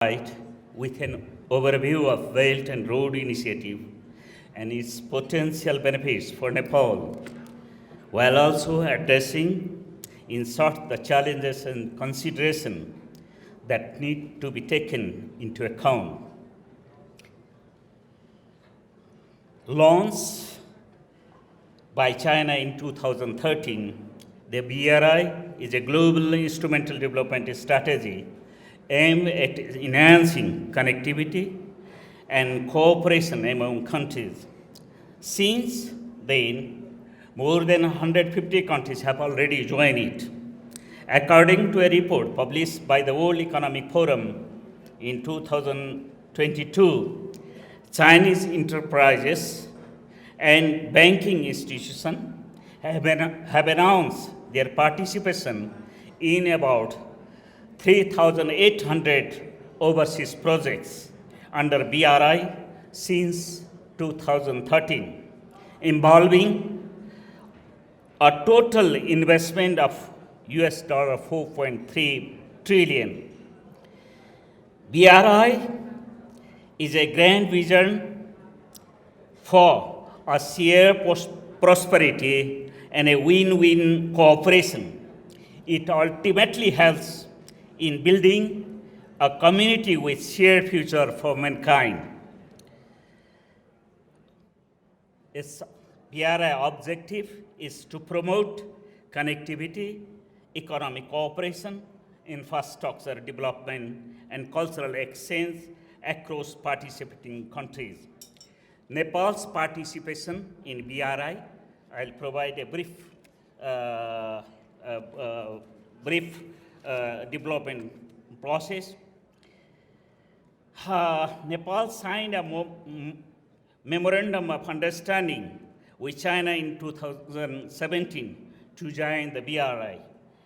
Right, with an overview of Belt and Road Initiative and its potential benefits for Nepal, while also addressing in short the challenges and consideration that need to be taken into account. Launched by China in 2013, the BRI is a global instrumental development strategy aimed at enhancing connectivity and cooperation among countries. Since then, more than 150 countries have already joined it. According to a report published by the World Economic Forum in 2022, Chinese enterprises and banking institutions have announced their participation in about 3,800 overseas projects under BRI since 2013, involving a total investment of US dollar 4.3 trillion. BRI is a grand vision for a shared prosperity and a win-win cooperation. It ultimately helps in building a community with shared future for mankind. Its BRI objective is to promote connectivity, economic cooperation, infrastructure development, and cultural exchange across participating countries. Nepal's participation in BRI, I'll provide a brief development process. Nepal signed a memorandum of understanding with China in 2017 to join the BRI.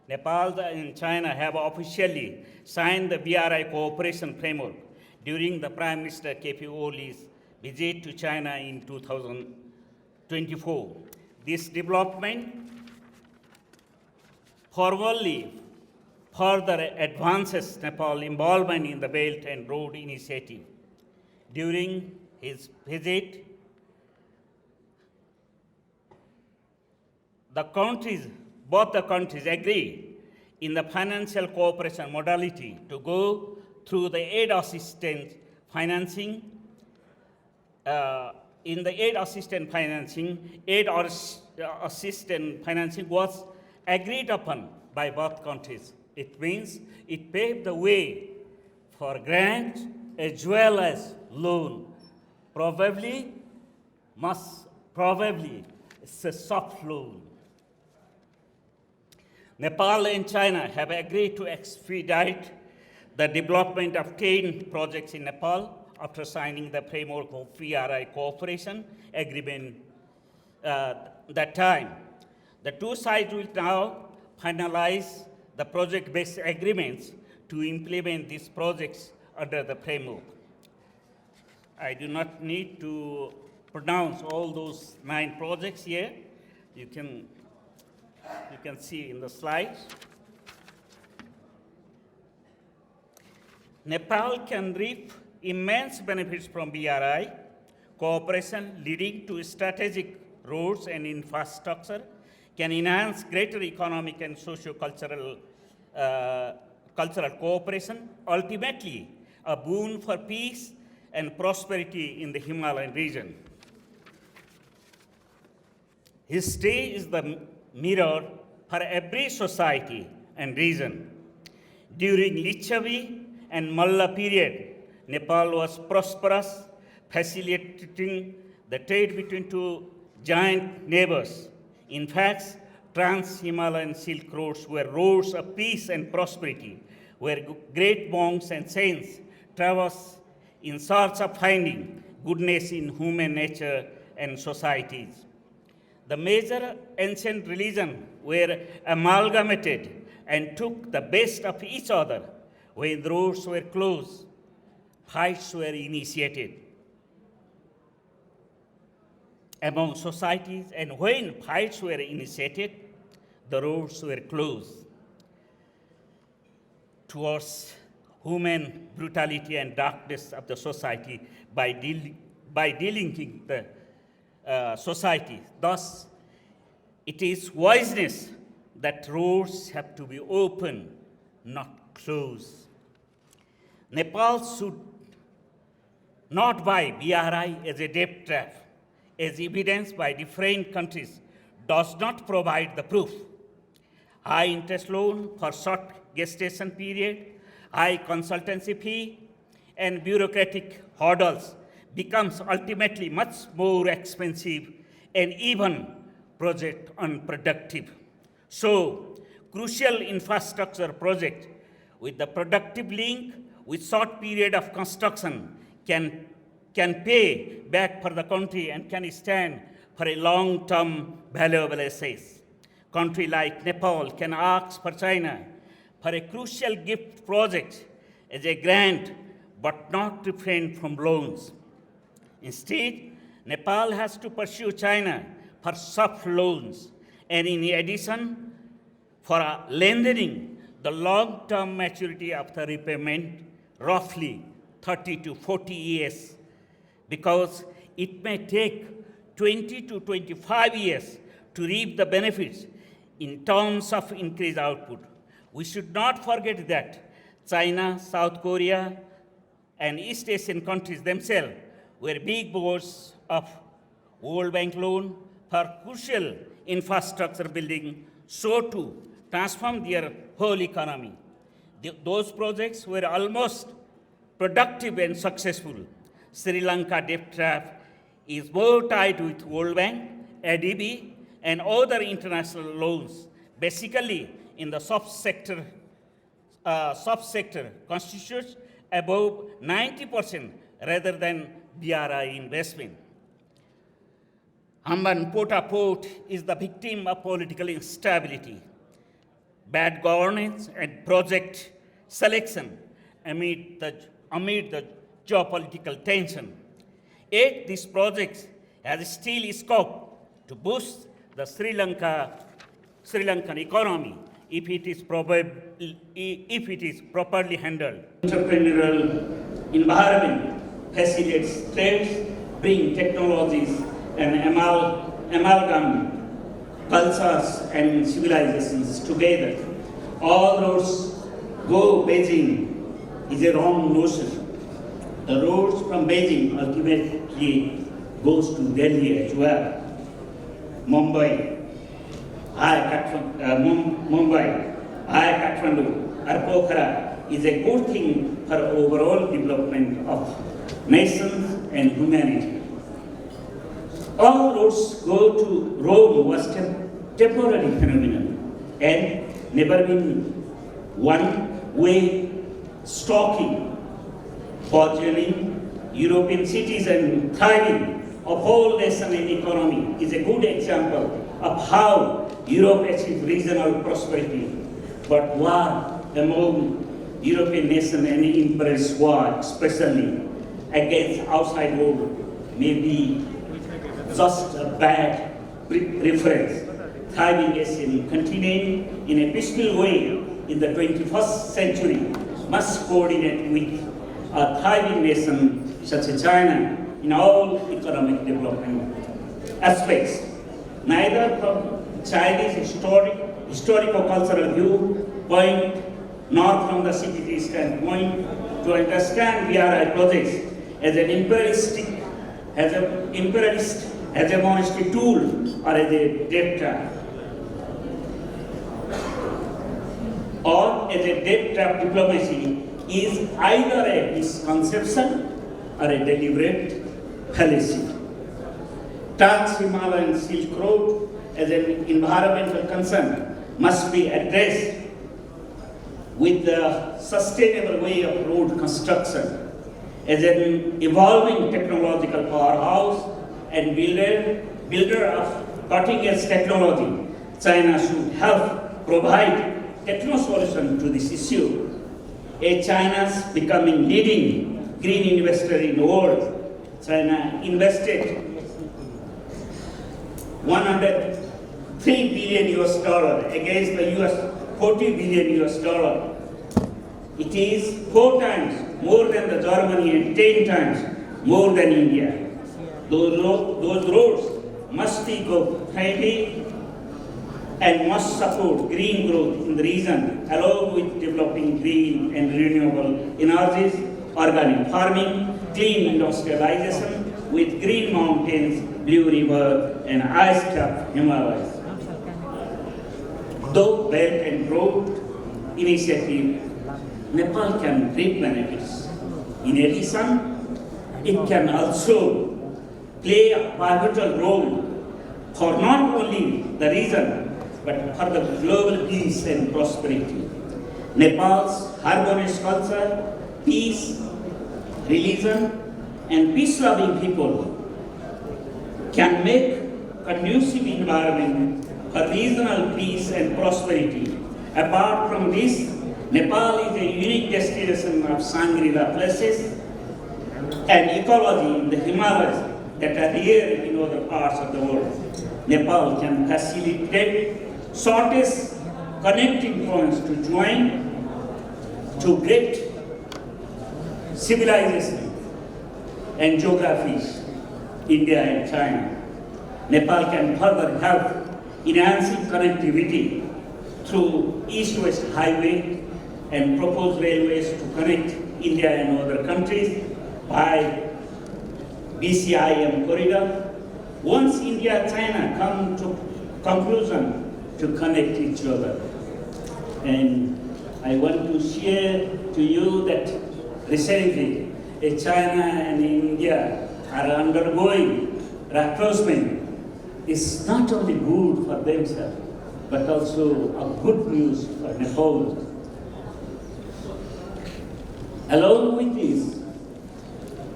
Nepal and China have officially signed the BRI cooperation framework during the Prime Minister KP Oli's visit to China in 2024. This development further advances Nepal's involvement in the Belt and Road Initiative. During his visit, both the countries agreed in the financial cooperation modality to go through the aid assistance financing. In the aid assistance financing was agreed upon by both countries. It means it paved the way for grant as well as loan. Probably it's a soft loan. Nepal and China have agreed to expedite the development of 10 projects in Nepal after signing the framework of BRI cooperation agreement that time. The two sides will now finalize the project-based agreements to implement these projects under the framework. I do not need to pronounce all those 9 projects here. You can see in the slides. Nepal can reap immense benefits from BRI cooperation, leading to strategic roads and infrastructure, can enhance greater economic and socio-cultural cultural cooperation, ultimately a boon for peace and prosperity in the Himalayan region. History is the mirror for every society and region. During Lichavi and Malla period, Nepal was prosperous, facilitating the trade between two giant neighbors. In fact, trans-Himalayan Silk Roads were roads of peace and prosperity, where great monks and saints traversed in search of finding goodness in human nature and societies. The major ancient religions were amalgamated and took the best of each other. When the roads were closed, fights were initiated among societies, and when fights were initiated, the roads were closed. Towards human brutality and darkness of the society by delinking the society. Thus, it is wiseness that roads have to be open, not closed. Nepal should not buy BRI as a debt trap, as evidenced by different countries does not provide the proof. High interest loan for short gestation period, high consultancy fee, and bureaucratic hurdles becomes ultimately much more expensive and even project unproductive. So, crucial infrastructure project with the productive link with short period of construction can pay back for the country and can stand for a long-term valuable assets. Country like Nepal can ask for China for a crucial gift project as a grant, but not refrain from loans. Instead, Nepal has to pursue China for soft loans, and in addition, for lengthening the long-term maturity of the repayment, roughly 30 to 40 years, because it may take 20 to 25 years to reap the benefits in terms of increased output. We should not forget that China, South Korea, and East Asian countries themselves were big bores of World Bank loan for crucial infrastructure building, so to transform their whole economy. Those projects were almost productive and successful. Sri Lanka debt trap is more tied with World Bank, ADB, and other international loans, basically in the subsector constitutes above 90% rather than BRI investment. Hambantota Port is the victim of political instability, bad governance, and project selection amid the geopolitical tension. Yet, this project has still scope to boost the Sri Lankan economy if it is properly handled. Entrepreneurial environment facilitates trades, bring technologies and amalgam cultures and civilizations together. All roads go Beijing is a wrong notion. The roads from Beijing ultimately goes to Delhi as well. Mumbai, Kathmandu, or Pokhara is a good thing for overall development of nations and humanity. All roads go to Rome was temporary phenomenon and never been one-way stocking, burgeoning European cities and thriving of whole nation and economy is a good example of how Europe achieved regional prosperity. But war among European nations and imperialist war, especially against outside world, may be just a bad reference. Thriving Asian continent in a peaceful way in the 21st century must coordinate with a thriving nation such as China in all economic development aspects. Neither from Chinese historical cultural viewpoint nor from the city standpoint to understand BRI projects as an imperialist hegemonistic tool or as a debt trap. Or as a debt trap diplomacy is either a misconception or a deliberate fallacy. Trans-Himalayan Silk Road as an environmental concern must be addressed with the sustainable way of road construction. As an evolving technological powerhouse and builder of cutting-edge technology, China should help provide techno solution to this issue. China's becoming leading green investor in the world. China invested 103 billion US dollar against the US 40 billion US dollar It is 4 times more than the Germany and 10 times more than India. Those roads must be heavy and must support green growth in the region, along with developing green and renewable energies, organic farming, clean industrialization with green mountains, blue river, and ice-capped Himalayas. Though Belt and Road Initiative, Nepal can reap benefits. In addition, it can also play a pivotal role for not only the region, but for the global peace and prosperity. Nepal's harmonious culture, peace, religion, and peace-loving people can make conducive environment for regional peace and prosperity. Apart from this, Nepal is a unique destination of Shangri-La places and ecology in the Himalayas that are rare in other parts of the world. Nepal can facilitate shortest connecting points to join to great civilization and geographies, India and China. Nepal can further help enhancing connectivity through East-West Highway and proposed railways to connect India and other countries by BCIM corridor. Once India and China come to conclusion to connect each other. And I want to share to you that recently China and India are undergoing rapprochement. It's not only good for themselves, but also a good news for Nepal. Along with this,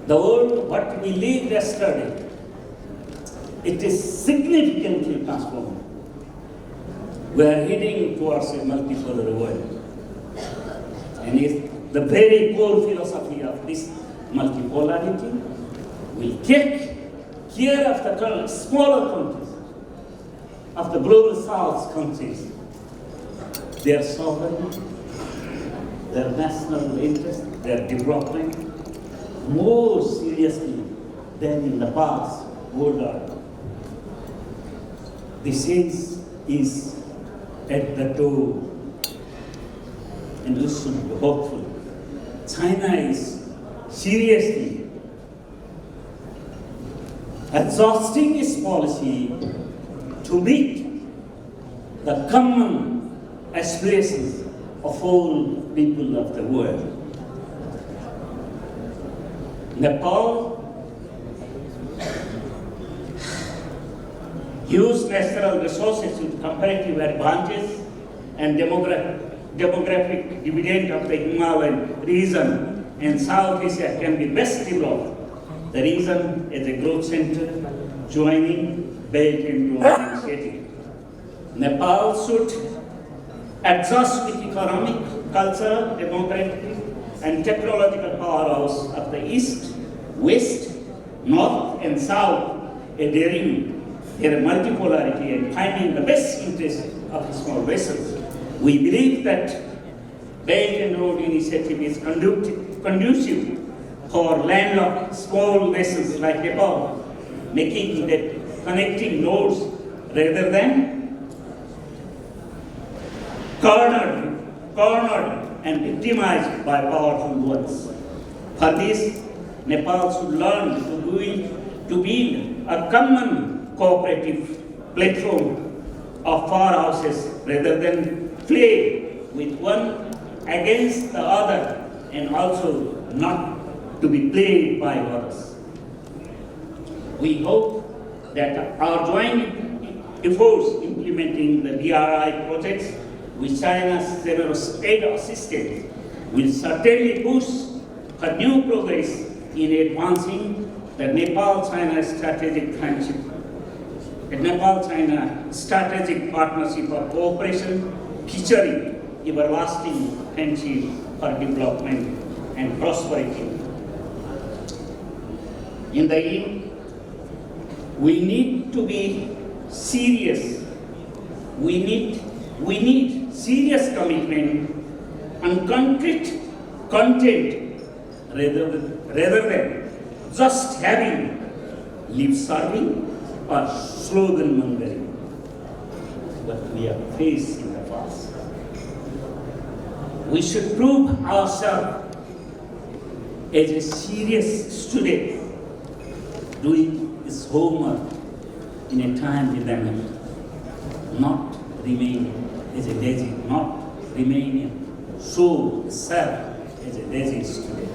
the world what we lived yesterday, it is significantly transformed. We are heading towards a multipolar world. And it's the very core philosophy of this multipolarity will take care of the smaller countries, of the global south countries, their sovereignty, their national interest, their development, more seriously than in the past world order. The change is at the door, and we should be hopeful. China is seriously adjusting its policy to meet the common aspirations of all people of the world. Nepal use natural resources with comparative advantage and demographic dividend of the Himalayan region and South Asia can be best developed. The region is a growth center joining Belt and Road Initiative. Nepal should adjust with economic, cultural, democratic, and technological powerhouse of the East, West, North, and South, adhering their multipolarity and finding the best interest of the small vessels. We believe that Belt and Road Initiative is conducive for landlocked small vessels like Nepal, making the connecting nodes rather than cornered and victimized by powerful ones. For this, Nepal should learn to build a common cooperative platform of powerhouses rather than play with one against the other and also not to be played by others. We hope that our joint efforts implementing the BRI projects with China's generous aid assistance will certainly push for new progress in advancing the Nepal-China strategic friendship, the Nepal-China strategic partnership of cooperation featuring everlasting friendship for development and prosperity. In the end, we need to be serious. We need serious commitment and concrete content rather than just having lip serving or slogan mongering that we have faced in the past. We should prove ourselves as a serious student doing his homework in a timely manner, not remain as a lazy, not remaining so self as a lazy student.